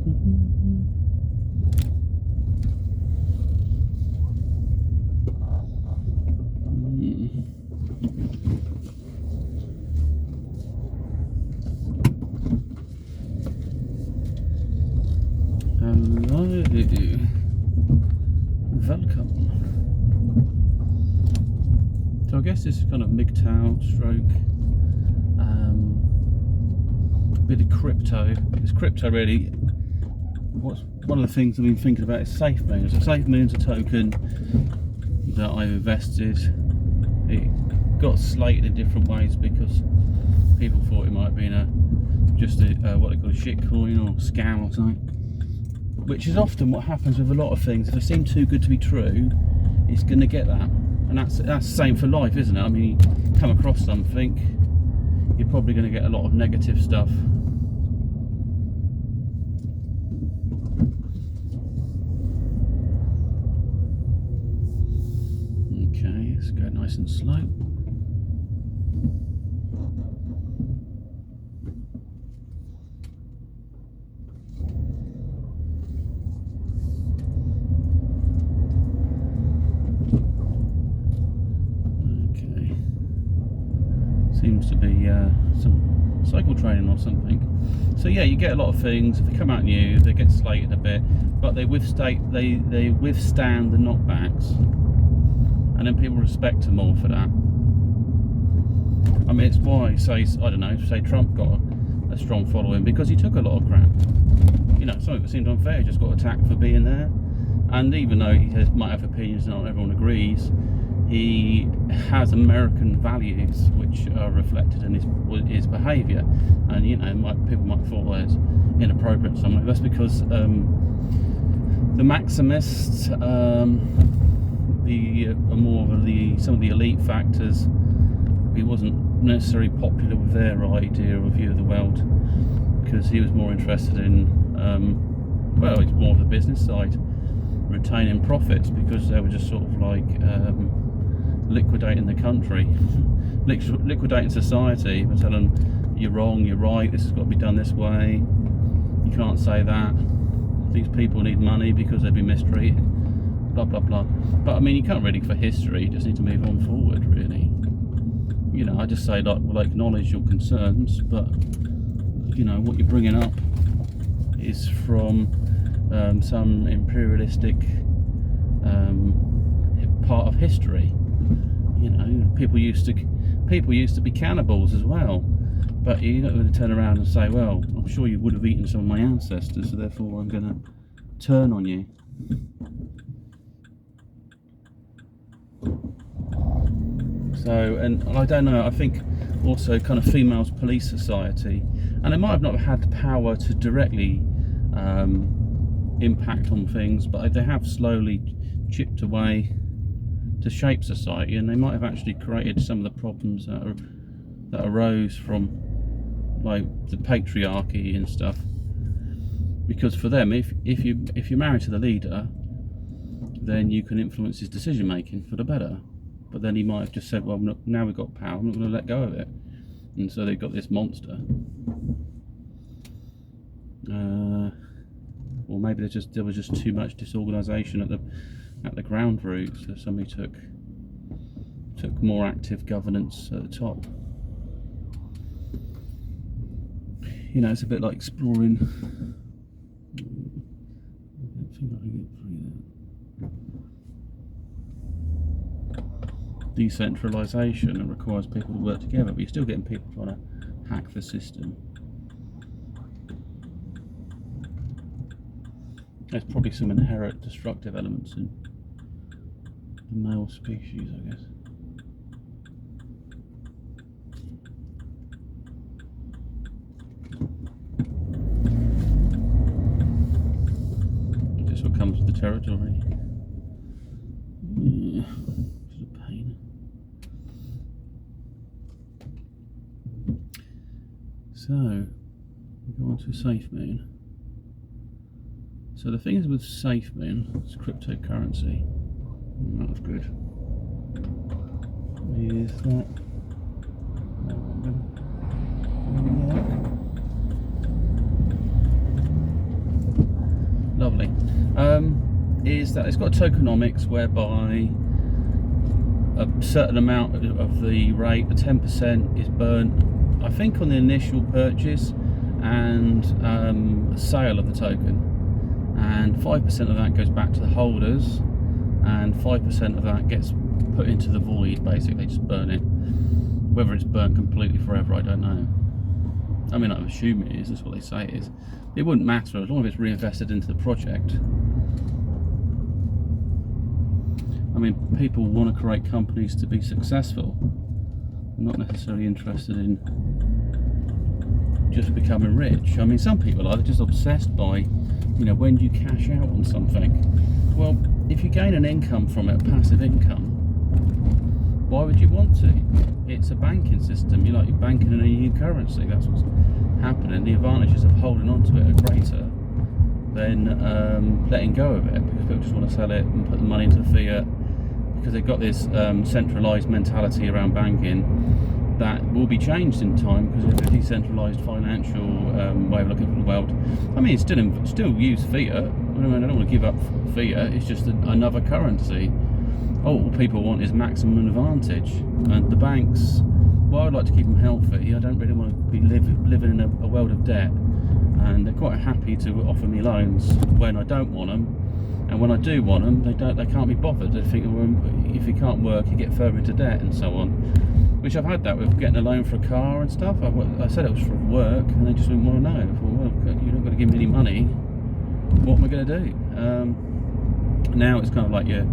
Hello, welcome. So I guess this is kind of MGTOW stroke bit of crypto. It's crypto really. One of the things I've been thinking about is Safemoon. So Safemoon's a token that I've invested. It got slated in different ways because people thought it might have been just what they call a shitcoin or scam or something. Which is often what happens with a lot of things. If they seem too good to be true, it's going to get that. And that's the same for life, isn't it? I mean, you come across something, you're probably going to get a lot of negative stuff. Okay, let's go nice and slow. Seems to be some cycle training or something. So yeah, you get a lot of things. If they come out new, they get slated a bit, but they withstand the knockbacks, and then people respect them more for that. I mean, it's why, say, I don't know, say Trump got a strong following because he took a lot of crap. You know, something that seemed unfair, he just got attacked for being there. And even though he might have opinions and not everyone agrees, he has American values which are reflected in his behaviour, and you know, people might thought well, it's inappropriate or something. That's because the maximists, some of the elite factors, he wasn't necessarily popular with their idea or view of the world, because he was more interested in well, it's more of the business side, retaining profits, because they were just sort of like liquidating the country, liquidating society, by telling them you're wrong, you're right, this has got to be done this way, you can't say that, these people need money because they've been mistreated, blah blah blah. But I mean, you can't really, for history, you just need to move on forward really. You know, I just say, like, well, I acknowledge your concerns, but you know, what you're bringing up is from some imperialistic part of history. You know, people used to be cannibals as well, but you're not going to turn around and say, well, I'm sure you would have eaten some of my ancestors, so therefore I'm going to turn on you. So, and I don't know, I think also kind of females police society, and they might have not had the power to directly impact on things, but they have slowly chipped away to shape society, and they might have actually created some of the problems that arose from, like, the patriarchy and stuff. Because for them, if you're married to the leader, then you can influence his decision making for the better. But then he might have just said, well, now we've got power, I'm not going to let go of it, and so they've got this monster. Or maybe there was just too much disorganisation at the ground roots, so somebody took more active governance at the top. You know, it's a bit like exploring. I don't think I can get through that. Decentralisation, it requires people to work together, but you're still getting people trying to hack the system. There's probably some inherent destructive elements in the male species, I guess. This what comes with the territory. Yeah, it's a pain. So, we go on to Safemoon. So the thing is with Safemoon, it's cryptocurrency. That's good. Is that? lovely. Is that it's got tokenomics whereby a certain amount of the rate, the 10%, is burnt, I think, on the initial purchase and sale of the token, and 5% of that goes back to the holders, and 5% of that gets put into the void, basically just burn it. Whether it's burnt completely forever, I don't know. I mean, I assume it is, that's what they say it is. It wouldn't matter as long as it's reinvested into the project. I mean, people want to create companies to be successful. They're not necessarily interested in just becoming rich. I mean, some people are, they're just obsessed by, you know, when do you cash out on something? Well, if you gain an income from it, passive income, why would you want to? It's a banking system. You're banking in a new currency. That's what's happening. The advantages of holding on to it are greater than letting go of it, because people just want to sell it and put the money into fiat, because they've got this centralised mentality around banking that will be changed in time because of a decentralised financial way of looking at the world. I mean, still use fiat. I don't want to give up fiat. It's just another currency. All people want is maximum advantage, and the banks, well, I'd like to keep them healthy. I don't really want to be living in a world of debt, and they're quite happy to offer me loans when I don't want them, and when I do want them, they can't be bothered. They think, well, if you can't work, you get further into debt and so on. Which I've had that with getting a loan for a car and stuff. I said it was for work, and they just didn't want to know. Well, you're not going to give me any money. What am I going to do? Now it's kind of like your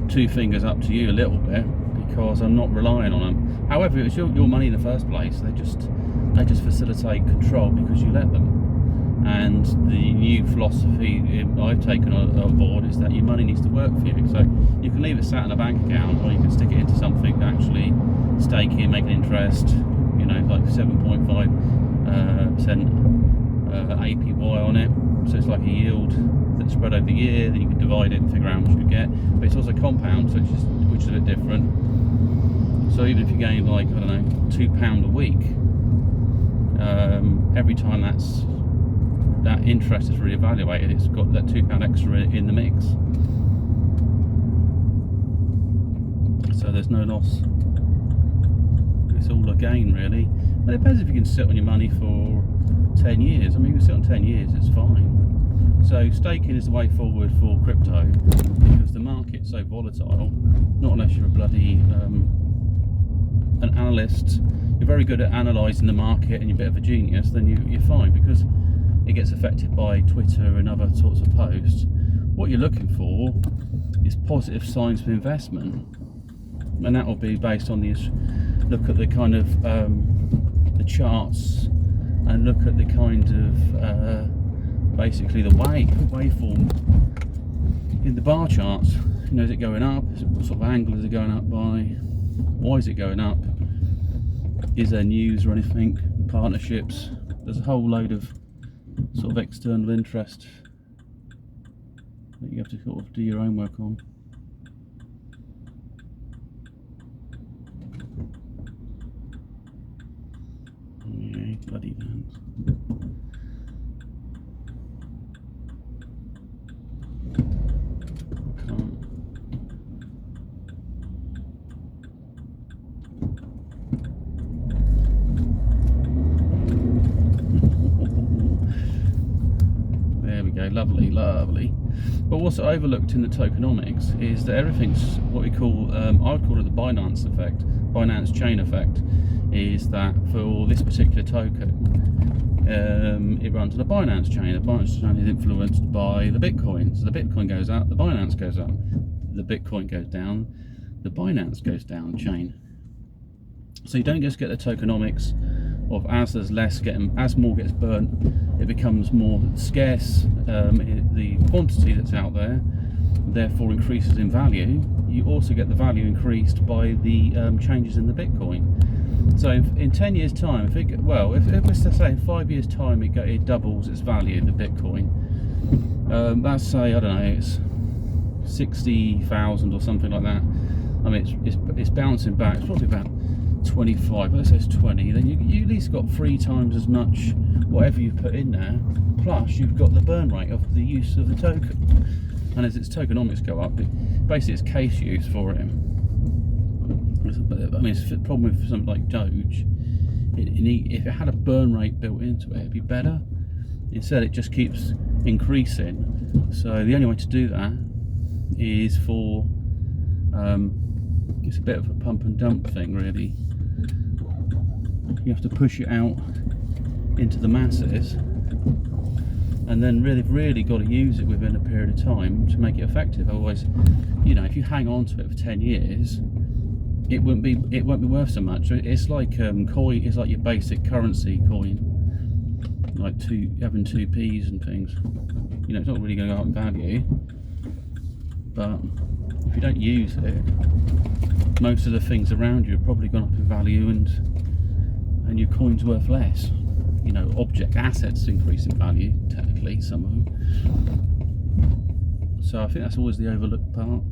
two fingers up to you a little bit, because I'm not relying on them. However, it's your money in the first place. They just facilitate control because you let them. And the new philosophy I've taken on board is that your money needs to work for you. So you can leave it sat in a bank account, or you can stick it into something that actually stake in, make an interest, you know, like 7.5% APY on it. So it's like a yield that's spread over the year. Then you can divide it and figure out how much you get. But it's also compound, so which is a bit different. So even if you gain, like, I don't know, £2 a week, every time that interest is reevaluated, it's got that £2 extra in the mix. So there's no loss. It's all a gain, really. But it depends if you can sit on your money for 10 years. I mean, you can sit on 10 years, it's fine. So staking is the way forward for crypto, because the market's so volatile. Not unless you're a bloody an analyst. You're very good at analysing the market and you're a bit of a genius, then you're fine, because it gets affected by Twitter and other sorts of posts. What you're looking for is positive signs of investment, and that will be based on these. Look at the kind of the charts, and look at the kind of basically the waveform in the bar charts. You know, is it going up? What sort of angle is it going up by? Why is it going up? Is there news or anything? Partnerships? There's a whole load of sort of external interest that you have to sort of do your own work on. Yeah, bloody vans. I can't. There we go, lovely. But what's overlooked in the tokenomics is that everything's what we call, I would call it the Binance Effect, Binance chain effect, is that for this particular token, it runs on a Binance chain. The Binance chain is influenced by the Bitcoin. So the Bitcoin goes up, the Binance goes up. The Bitcoin goes down, the Binance goes down chain. So you don't just get the tokenomics of as more gets burnt, it becomes more scarce. The quantity that's out there therefore increases in value. You also get the value increased by the changes in the Bitcoin. So in 10 years time, if it was to say in 5 years time it doubles its value, the Bitcoin, let's say, I don't know, it's 60,000 or something like that. I mean, it's bouncing back. It's probably about 25, let's say it's 20, then you at least got 3 times as much whatever you put in there, plus you've got the burn rate of the use of the token. And as its tokenomics go up, basically it's case use for it. I mean, it's the problem with something like Doge, if it had a burn rate built into it, it'd be better. Instead it just keeps increasing, so the only way to do that is for it's a bit of a pump and dump thing, really. You have to push it out into the masses, and then really got to use it within a period of time to make it effective. Otherwise, you know, if you hang on to it for 10 years, it won't be worth so much. It's like coin. It's like your basic currency coin, like having 2p's and things. You know, it's not really going to go up in value, but if you don't use it, most of the things around you have probably gone up in value, and your coin's worth less. You know, assets increase in value, technically, some of them. So I think that's always the overlooked part.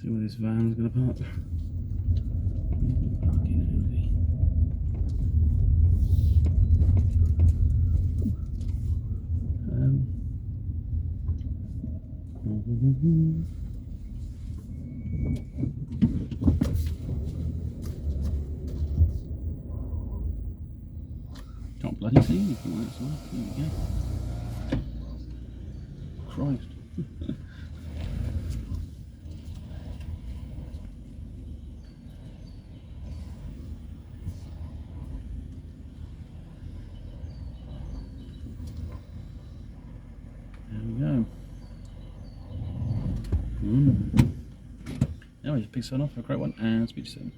See where this van's going to park. Fucking early. Can't bloody see anything on that side. There we go. Christ. There we go. Anyways, big sign off, have a great one, and speak to you soon.